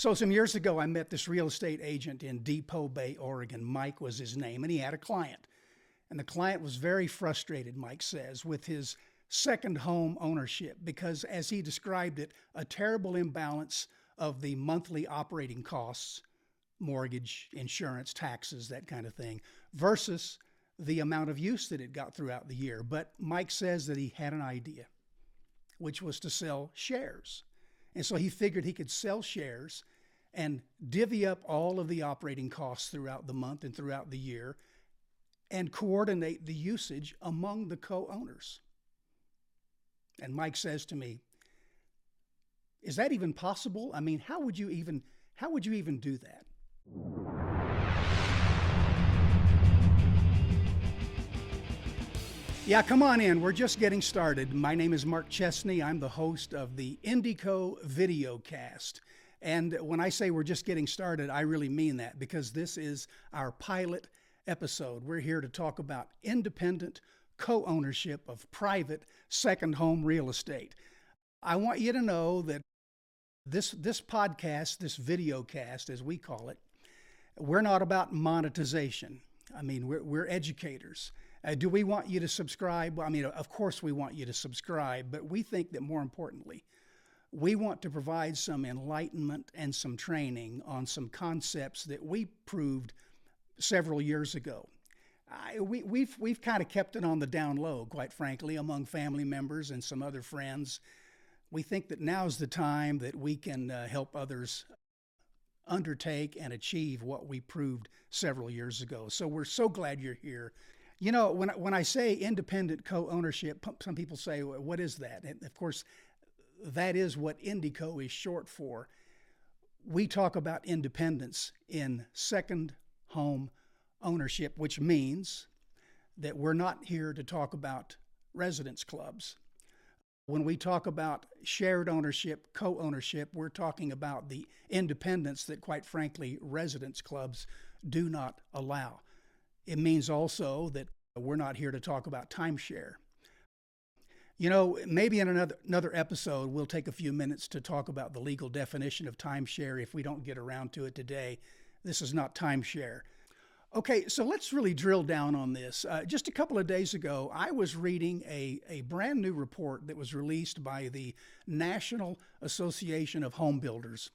So some years ago, I met this real estate agent in Depot Bay, Oregon. Mike was his name, and he had a client. And the client was very frustrated, Mike says, with his second home ownership because, as he described it, a terrible imbalance of the monthly operating costs, mortgage, insurance, taxes, that kind of thing, versus the amount of use that it got throughout the year. But Mike says that he had an idea, which was to sell shares. And so he figured he could sell shares and divvy up all of the operating costs throughout the month and throughout the year and coordinate the usage among the co-owners. And Mike says to me, is that even possible? I mean, how would you even do that? Yeah, come on in. We're just getting started. My name is Mark Chesney. I'm the host of the Indy-co Videocast. And when I say we're just getting started, I really mean that because this is our pilot episode. We're here to talk about independent co-ownership of private second home real estate. I want you to know that this podcast, this videocast, as we call it, we're not about monetization. I mean, we're educators. Do we want you to subscribe? Well, I mean, of course we want you to subscribe, but we think that more importantly, we want to provide some enlightenment and some training on some concepts that we proved several years ago. We've kind of kept it on the down low, quite frankly, among family members and some other friends. We think that now's the time that we can help others undertake and achieve what we proved several years ago. So we're so glad you're here. You know, when I say independent co-ownership, some people say, well, what is that? And of course, that is what Indy-co is short for. We talk about independence in second home ownership, which means that we're not here to talk about residence clubs. When we talk about shared ownership, co-ownership, we're talking about the independence that, quite frankly, residence clubs do not allow. It means also that we're not here to talk about timeshare. You know, maybe in another episode, we'll take a few minutes to talk about the legal definition of timeshare if we don't get around to it today. This is not timeshare. Okay, so let's really drill down on this. Just a couple of days ago, I was reading a brand new report that was released by the National Association of Home Builders.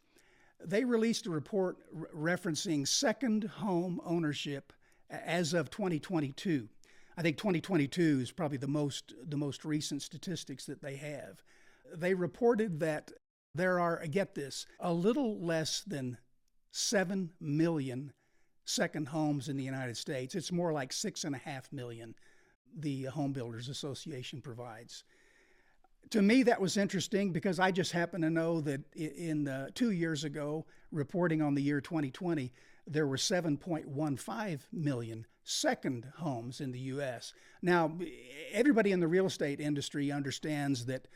They released a report referencing second home ownership as of 2022. I think 2022 is probably the most recent statistics that they have. They reported that there are, get this, a little less than 7 million second homes in the United States. It's more like 6.5 million the Home Builders Association provides. To me, that was interesting because I just happen to know that in 2 years ago, reporting on the year 2020, there were 7.15 million second homes in the U.S. Now, everybody in the real estate industry understands that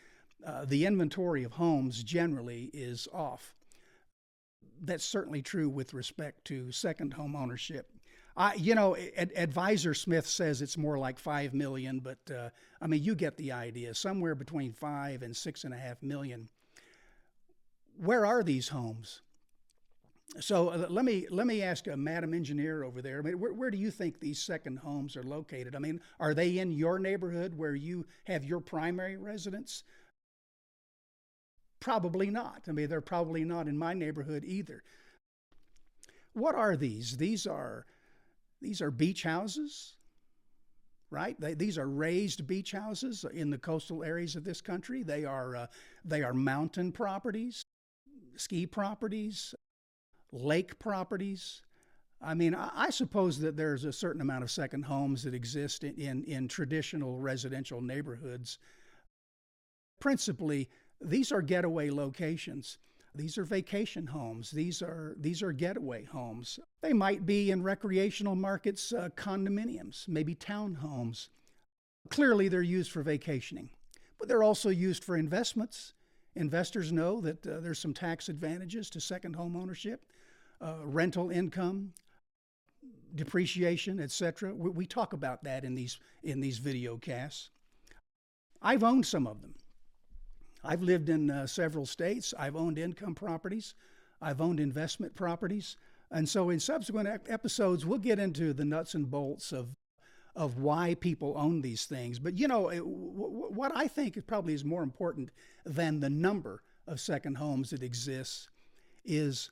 the inventory of homes generally is off. That's certainly true with respect to second home ownership. Advisor Smith says it's more like 5 million, but I mean, you get the idea, somewhere between 5 and 6.5 million. Where are these homes? So let me ask a Madam Engineer over there. I mean, where do you think these second homes are located? I mean, are they in your neighborhood where you have your primary residence? Probably not. I mean, they're probably not in my neighborhood either. What are these? These are beach houses, right? These are raised beach houses in the coastal areas of this country. They are mountain properties, ski properties, lake properties. I mean, I suppose that there's a certain amount of second homes that exist in traditional residential neighborhoods. Principally, these are getaway locations. These are vacation homes. These are getaway homes. They might be in recreational markets, condominiums, maybe townhomes. Clearly, they're used for vacationing, but they're also used for investments. Investors know that there's some tax advantages to second home ownership, rental income, depreciation, etc. We talk about that in these video casts. I've owned some of them. I've lived in several states. I've owned income properties. I've owned investment properties. And so in subsequent episodes, we'll get into the nuts and bolts of why people own these things. But what I think probably is more important than the number of second homes that exists is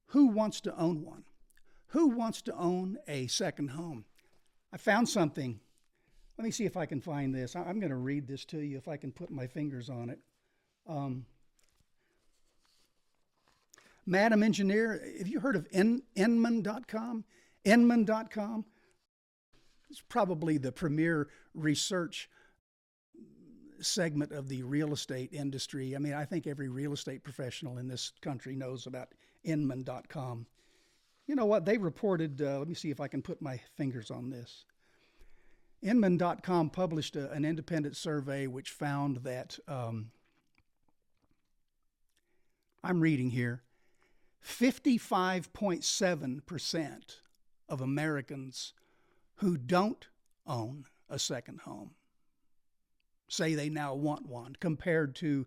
who wants to own one? Who wants to own a second home? I found something. Let me see if I can find this. I'm going to read this to you if I can put my fingers on it. Madam Engineer, have you heard of Inman.com? Inman.com? It's probably the premier research segment of the real estate industry. I mean, I think every real estate professional in this country knows about Inman.com. You know what? They reported, let me see if I can put my fingers on this. Inman.com published an independent survey which found that, I'm reading here, 55.7% of Americans who don't own a second home say they now want one, compared to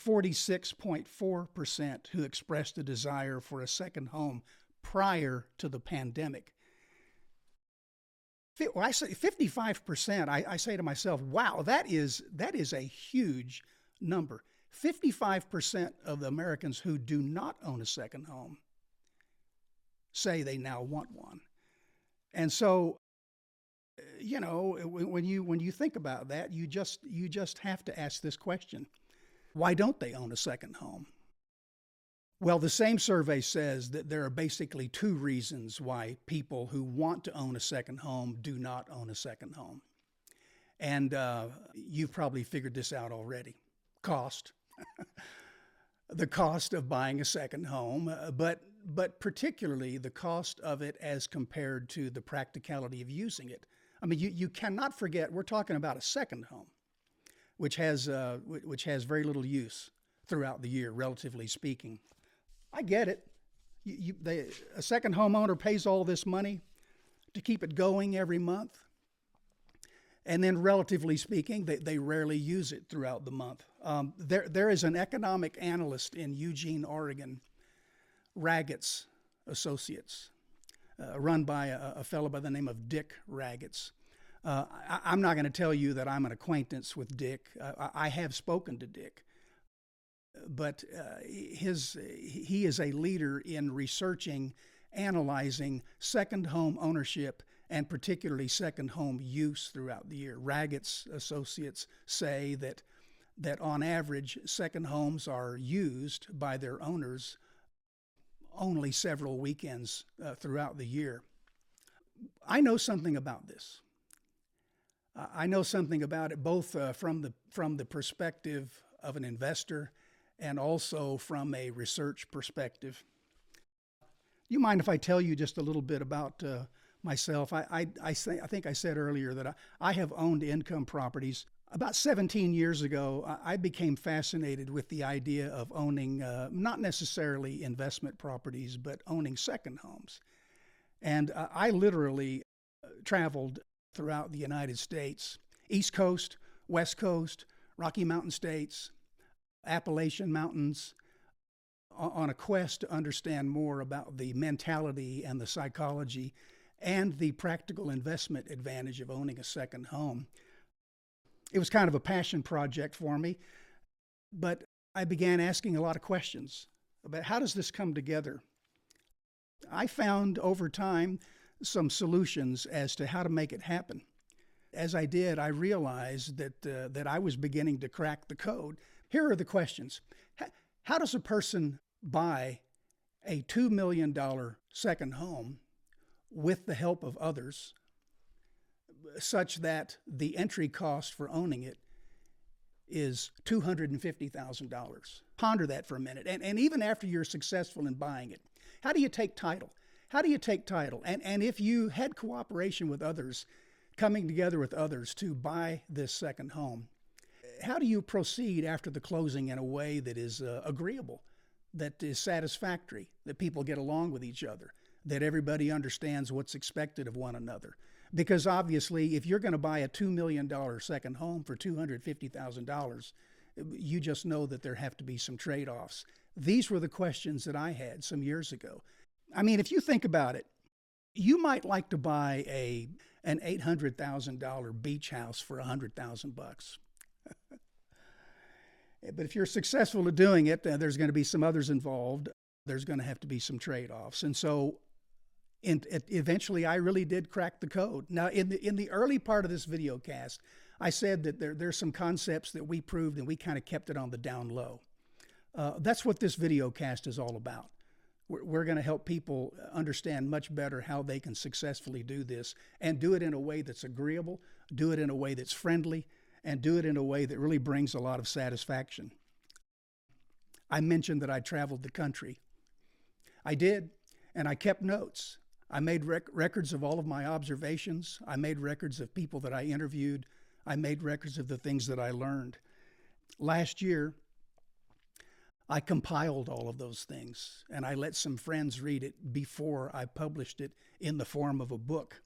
46.4% who expressed a desire for a second home prior to the pandemic. When I say 55%, I say to myself, wow, that is a huge number. 55% of the Americans who do not own a second home say they now want one. And so, when you think about that, you just have to ask this question: why don't they own a second home? Well, the same survey says that there are basically two reasons why people who want to own a second home do not own a second home. And you've probably figured this out already. Cost. The cost of buying a second home, but particularly the cost of it as compared to the practicality of using it. I mean, you cannot forget, we're talking about a second home, which has very little use throughout the year, relatively speaking. I get it. A second homeowner pays all this money to keep it going every month. And then, relatively speaking, they rarely use it throughout the month. There is an economic analyst in Eugene, Oregon, Raggetts Associates, run by a fellow by the name of Dick Raggetts. I'm not going to tell you that I'm an acquaintance with Dick. I have spoken to Dick. But he is a leader in researching, analyzing second home ownership and particularly second home use throughout the year. Raggetts Associates say that on average, second homes are used by their owners only several weekends throughout the year. I know something about this. I know something about it both from the perspective of an investor and also from a research perspective. You mind if I tell you just a little bit about myself? I think I said earlier that I have owned income properties. About 17 years ago, I became fascinated with the idea of owning not necessarily investment properties, but owning second homes. And I literally traveled throughout the United States, East Coast, West Coast, Rocky Mountain states, Appalachian Mountains, on a quest to understand more about the mentality and the psychology and the practical investment advantage of owning a second home. It was kind of a passion project for me, but I began asking a lot of questions about how does this come together. I found over time some solutions as to how to make it happen. As I did, I realized that I was beginning to crack the code. Here are the questions. How does a person buy a $2 million second home with the help of others, such that the entry cost for owning it is $250,000? Ponder that for a minute. And even after you're successful in buying it, how do you take title? How do you take title? And if you had cooperation with others, coming together with others to buy this second home, how do you proceed after the closing in a way that is agreeable, that is satisfactory, that people get along with each other, that everybody understands what's expected of one another? Because obviously, if you're going to buy a $2 million second home for $250,000, You just know that there have to be some trade-offs. These were the questions that I had some years ago. I mean, if you think about it, you might like to buy an $800,000 beach house for $100,000. But if you're successful at doing it, there's going to be some others involved. There's going to have to be some trade-offs. And so eventually I really did crack the code. Now, in the early part of this video cast, I said that there's some concepts that we proved and we kind of kept it on the down low. That's what this video cast is all about. We're going to help people understand much better how they can successfully do this and do it in a way that's agreeable, do it in a way that's friendly, and do it in a way that really brings a lot of satisfaction. I mentioned that I traveled the country. I did, and I kept notes. I made records of all of my observations. I made records of people that I interviewed. I made records of the things that I learned. Last year, I compiled all of those things, and I let some friends read it before I published it in the form of a book.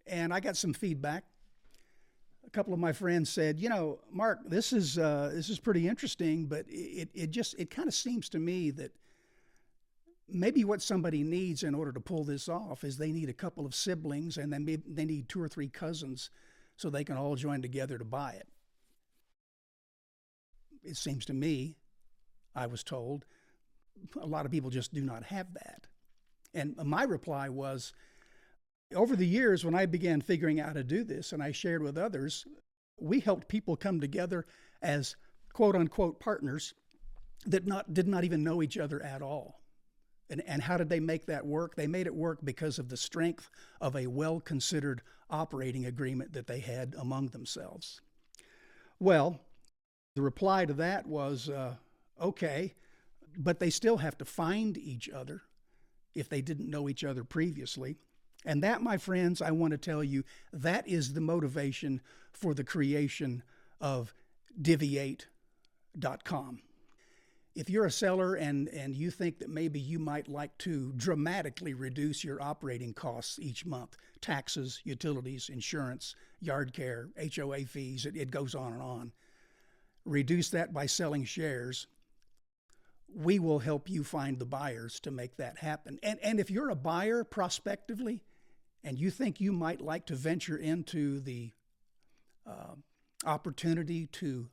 And I got some feedback. A couple of my friends said, you know, Mark, this is pretty interesting, but it kind of seems to me that maybe what somebody needs in order to pull this off is they need a couple of siblings, and then maybe they need 2 or 3 cousins so they can all join together to buy it. It seems to me, I was told, a lot of people just do not have that. And my reply was, over the years when I began figuring out how to do this and I shared with others, we helped people come together as quote-unquote partners that did not even know each other at all. And how did they make that work? They made it work because of the strength of a well-considered operating agreement that they had among themselves. Well, the reply to that was, okay, but they still have to find each other if they didn't know each other previously. And that, my friends, I want to tell you, that is the motivation for the creation of divieight.com. If you're a seller and you think that maybe you might like to dramatically reduce your operating costs each month, taxes, utilities, insurance, yard care, HOA fees, it goes on and on, reduce that by selling shares, we will help you find the buyers to make that happen. And if you're a buyer prospectively and you think you might like to venture into the opportunity to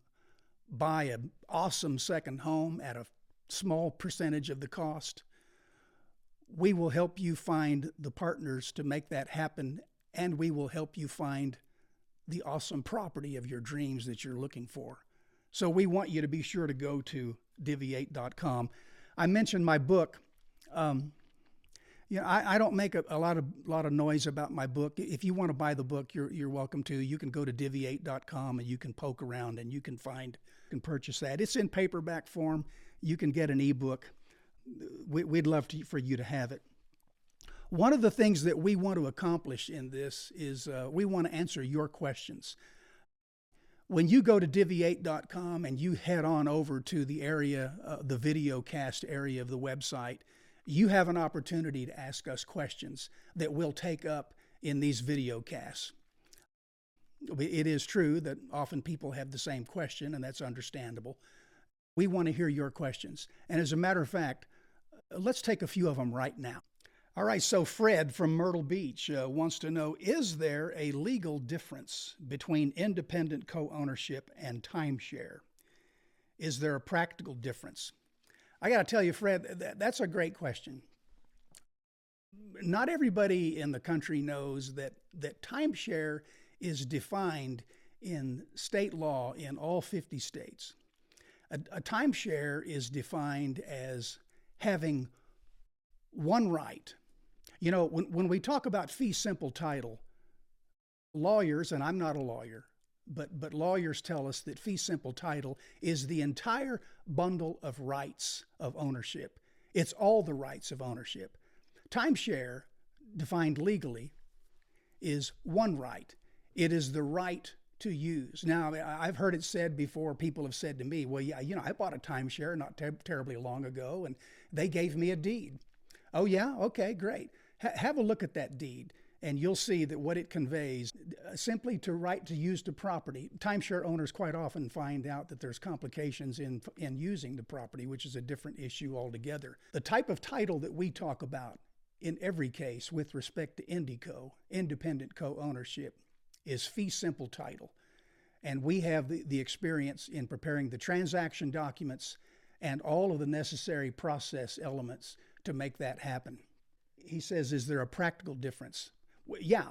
buy an awesome second home at a small percentage of the cost, we will help you find the partners to make that happen, and we will help you find the awesome property of your dreams that you're looking for. So we want you to be sure to go to divieight.com. I mentioned my book. I don't make a lot of noise about my book. If you want to buy the book, you're welcome to. You can go to divieight.com and you can poke around and you can purchase that. It's in paperback form. You can get an ebook. We'd love for you to have it. One of the things that we want to accomplish in this is we want to answer your questions. When you go to divieight.com and you head on over to the area, the video cast area of the website, you have an opportunity to ask us questions that we'll take up in these video casts. It is true that often people have the same question, and that's understandable. We want to hear your questions. And as a matter of fact, let's take a few of them right now. All right, so Fred from Myrtle Beach wants to know, is there a legal difference between independent co-ownership and timeshare? Is there a practical difference? I got to tell you, Fred, that's a great question. Not everybody in the country knows that timeshare is defined in state law in all 50 states. A timeshare is defined as having one right. You know, when we talk about fee simple title, lawyers, and I'm not a lawyer, but lawyers tell us that fee simple title is the entire bundle of rights of ownership. It's all the rights of ownership. Timeshare, defined legally, is one right. It is the right to use. Now, I've heard it said before, people have said to me, well, yeah, I bought a timeshare not terribly long ago, and they gave me a deed. Oh, yeah? Okay, great. Have a look at that deed. and you'll see that what it conveys, simply to right to use the property. Timeshare owners quite often find out that there's complications in using the property, which is a different issue altogether. The type of title that we talk about in every case with respect to Indy-co, independent co-ownership, is fee simple title. And we have the experience in preparing the transaction documents and all of the necessary process elements to make that happen. He says, is there a practical difference? Well, yeah.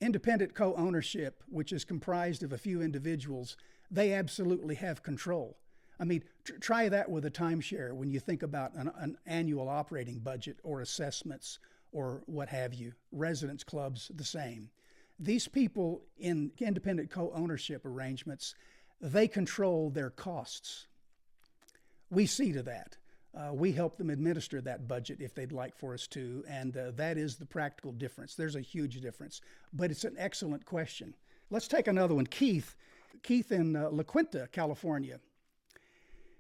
Independent co-ownership, which is comprised of a few individuals, they absolutely have control. I mean, try that with a timeshare when you think about an annual operating budget or assessments or what have you. Residence clubs, the same. These people in independent co-ownership arrangements, they control their costs. We see to that. We help them administer that budget if they'd like for us to, and that is the practical difference. There's a huge difference, but it's an excellent question. Let's take another one. Keith in La Quinta, California.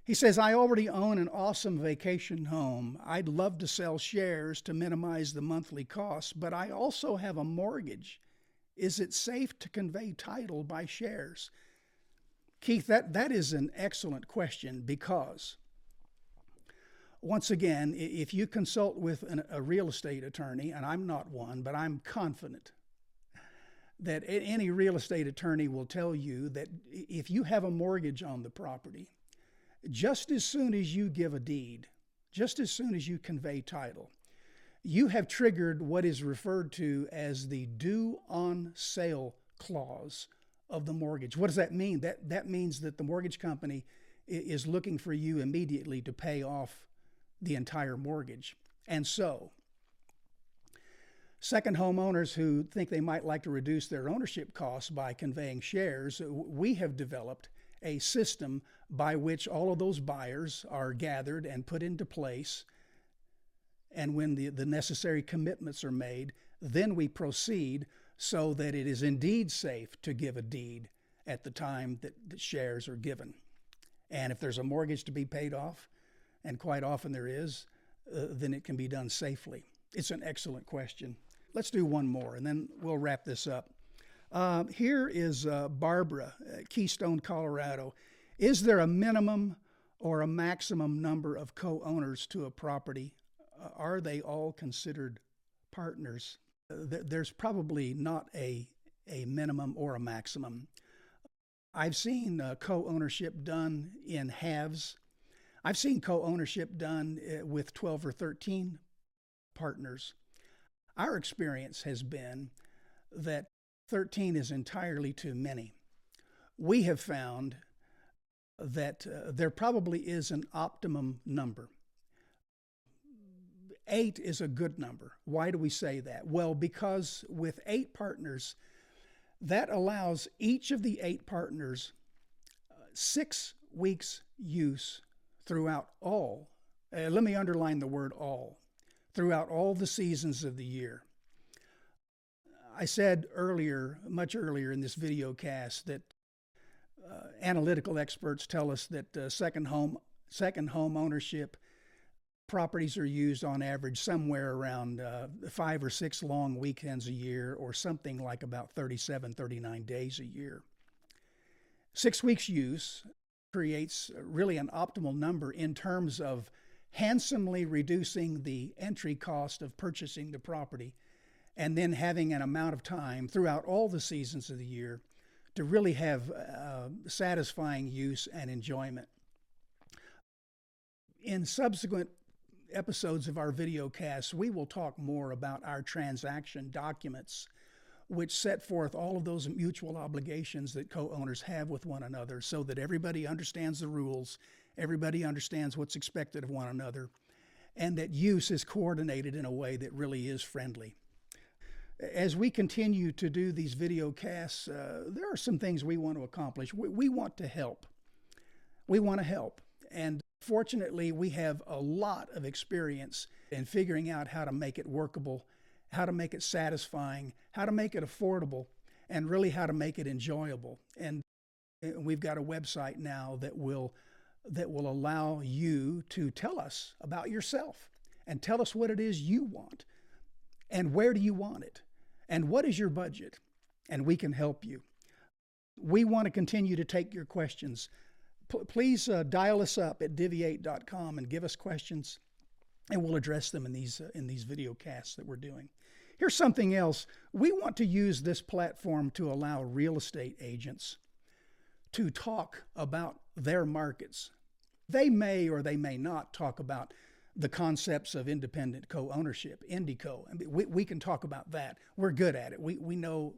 He says, I already own an awesome vacation home. I'd love to sell shares to minimize the monthly costs, but I also have a mortgage. Is it safe to convey title by shares? Keith, that is an excellent question, because once again, if you consult with a real estate attorney, and I'm not one, but I'm confident that any real estate attorney will tell you that if you have a mortgage on the property, just as soon as you give a deed, just as soon as you convey title, you have triggered what is referred to as the due on sale clause of the mortgage. What does that mean? That means that the mortgage company is looking for you immediately to pay off the entire mortgage. And so, second homeowners who think they might like to reduce their ownership costs by conveying shares, we have developed a system by which all of those buyers are gathered and put into place. And when the necessary commitments are made, then we proceed so that it is indeed safe to give a deed at the time that the shares are given. And if there's a mortgage to be paid off, and quite often there is, then it can be done safely. It's an excellent question. Let's do one more, and then we'll wrap this up. Here is Barbara, Keystone, Colorado. Is there a minimum or a maximum number of co-owners to a property? Are they all considered partners? There's probably not a minimum or a maximum. I've seen co-ownership done in halves. I've seen co-ownership done with 12 or 13 partners. Our experience has been that 13 is entirely too many. We have found that there probably is an optimum number. 8 is a good number. Why do we say that? Well, because with 8 partners, that allows each of the 8 partners 6 weeks use throughout all, let me underline the word all, throughout all the seasons of the year. I said earlier, much earlier in this video cast, that analytical experts tell us that second home ownership properties are used on average somewhere around 5 or 6 long weekends a year, or something like about 37, 39 days a year. 6 weeks use creates really an optimal number in terms of handsomely reducing the entry cost of purchasing the property, and then having an amount of time throughout all the seasons of the year to really have satisfying use and enjoyment. In subsequent episodes of our video casts, we will talk more about our transaction documents, which set forth all of those mutual obligations that co-owners have with one another, so that everybody understands the rules, everybody understands what's expected of one another, and that use is coordinated in a way that really is friendly. As we continue to do these video casts, there are some things we want to accomplish. We want to help. We want to help. And fortunately, we have a lot of experience in figuring out how to make it workable, how to make it satisfying, how to make it affordable, and really how to make it enjoyable. And we've got a website now that will allow you to tell us about yourself and tell us what it is you want and where do you want it. And what is your budget? And we can help you. We want to continue to take your questions. Please dial us up at divieight.com and give us questions, and we'll address them in these video casts that we're doing. Here's something else. We want to use this platform to allow real estate agents to talk about their markets. They may or they may not talk about the concepts of independent co-ownership, Indy-co. I mean, we can talk about that. We're good at it. We know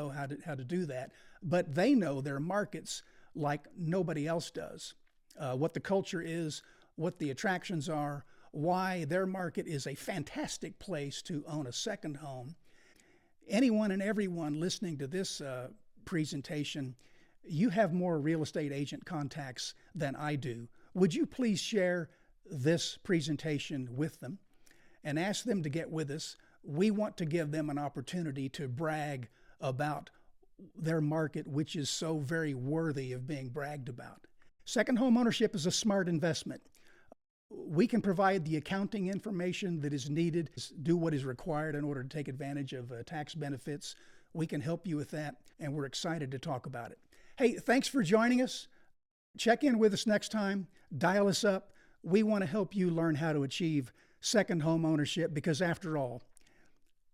how to do that. But they know their markets like nobody else does. What the culture is, what the attractions are, why their market is a fantastic place to own a second home. Anyone and everyone listening to this presentation, you have more real estate agent contacts than I do. Would you please share this presentation with them and ask them to get with us? We want to give them an opportunity to brag about their market, which is so very worthy of being bragged about. Second home ownership is a smart investment. We can provide the accounting information that is needed, do what is required in order to take advantage of tax benefits. We can help you with that, and we're excited to talk about it. Hey, thanks for joining us. Check in with us next time. Dial us up. We want to help you learn how to achieve second home ownership, because after all,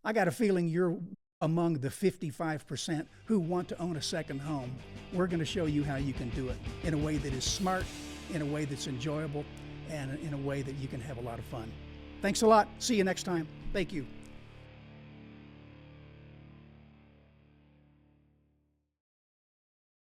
I got a feeling you're among the 55% who want to own a second home. We're going to show you how you can do it in a way that is smart, in a way that's enjoyable, and in a way that you can have a lot of fun. Thanks a lot. See you next time. Thank you.